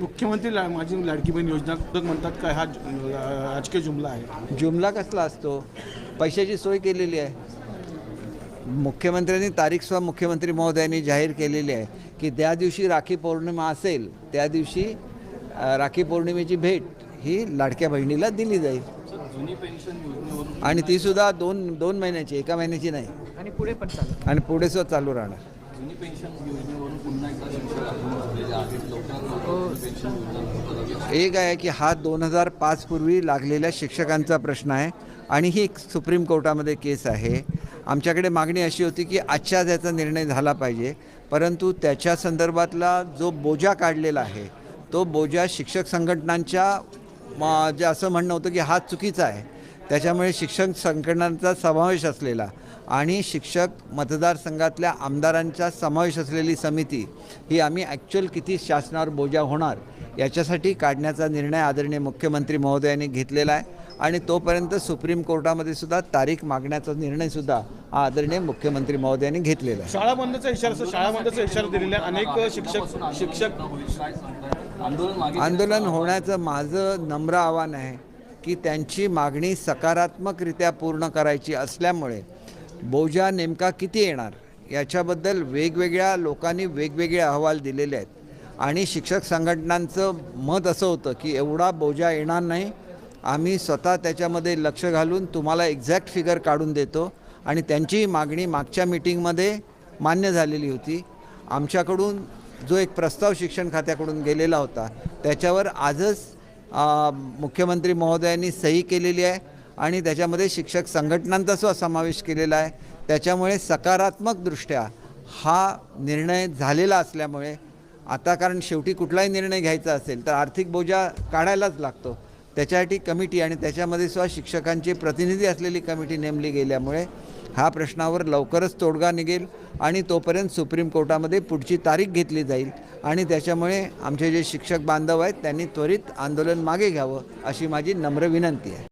मुख्यमंत्री माझी लाडकी बहीण योजना म्हणतात काय हा राजकीय जुमला आहे? जुमला कसला असतो? पैशाची सोय केलेली आहे. मुख्यमंत्र्यांनी तारीख सुद्धा मुख्यमंत्री महोदयांनी जाहीर केलेली आहे की त्या दिवशी राखी पौर्णिमा असेल त्या दिवशी राखी पौर्णिमेची भेट ही लाडक्या बहिणीला दिली जाईल. आणि ती सुद्धा दोन महिन्याची, एका महिन्याची नाही. आणि पुढे पण चालू. आणि पुढे सुद्धा चालू राहणार. जुनी पेन्शन योजनेवरून पुन्हा एकदा शिक्षक आंदोलन झालेले आहेत. एक आहे की हा 2005 पूर्वी लागलेल्या शिक्षकांचा प्रश्न आहे आणि ही सुप्रीम कोर्टामध्ये केस आहे. आमच्याकडे मागणी अशी होती की आजच्या त्याचा निर्णय झाला पाहिजे, परंतु त्याच्या संदर्भातला जो बोजा काढलेला आहे तो बोजा शिक्षक संघटनांच्या जे असं म्हणणं होतं की हा चुकीचा आहे. त्याच्यामुळे शिक्षक संघटनांचा समावेश असलेला आणि शिक्षक मतदारसंघातल्या आमदारांचा समावेश असलेली समिती ही आम्ही ॲक्च्युअल किती शासनावर बोजा होणार याच्यासाठी काढण्याचा निर्णय आदरणीय मुख्यमंत्री महोदयांनी घेतलेला आहे. आणि तोपर्यंत सुप्रीम कोर्टामध्ये सुद्धा तारीख मागण्याचा निर्णयसुद्धा हा आदरणीय मुख्यमंत्री महोदयांनी घेतलेला आहे. शाळा बंदचा इशारा दिलेला आहे. अनेक शिक्षक आंदोलन होण्याचं माझं नम्र आव्हान आहे की त्यांची मागणी सकारात्मकरित्या पूर्ण करायची असल्यामुळे बोजा नेमका किती येणार याच्याबद्दल वेगवेगळ्या लोकांनी वेगवेगळे अहवाल दिलेले आहेत. आणि शिक्षक संघटनांचं मत असं होतं की एवढा बोजा येणार नाही, आम्ही स्वतः त्याच्यामध्ये लक्ष घालून तुम्हाला एक्झॅक्ट फिगर काढून देतो. आणि त्यांची मागणी मागच्या मीटिंगमध्ये मान्य झालेली होती. आमच्याकडून जो एक प्रस्ताव शिक्षण खात्याकडून गेलेला होता त्याच्यावर आजच मुख्यमंत्री महोदयांनी सही केलेली आहे आणि त्याच्यामध्ये शिक्षक संघटनांचा सुद्धा समावेश केलेला आहे. त्याच्यामुळे सकारात्मकदृष्ट्या हा निर्णय झालेला असल्यामुळे आता, कारण शेवटी कुठलाही निर्णय घ्यायचा असेल तर आर्थिक बोजा काढायलाच लागतो, त्याच्यासाठी कमिटी आणि त्याच्यामध्ये सुद्धा शिक्षकांचे प्रतिनिधी असलेली कमिटी नेमली गेल्यामुळे हा प्रश्नावर लवकरच तोडगा निघेल. आणि तोपर्यंत सुप्रीम कोर्टामध्ये पुढची तारीख घेतली जाईल आणि त्याच्यामुळे आमचे जे शिक्षक बांधव आहेत त्यांनी त्वरित आंदोलन मागे घ्यावं अशी माझी नम्र विनंती आहे.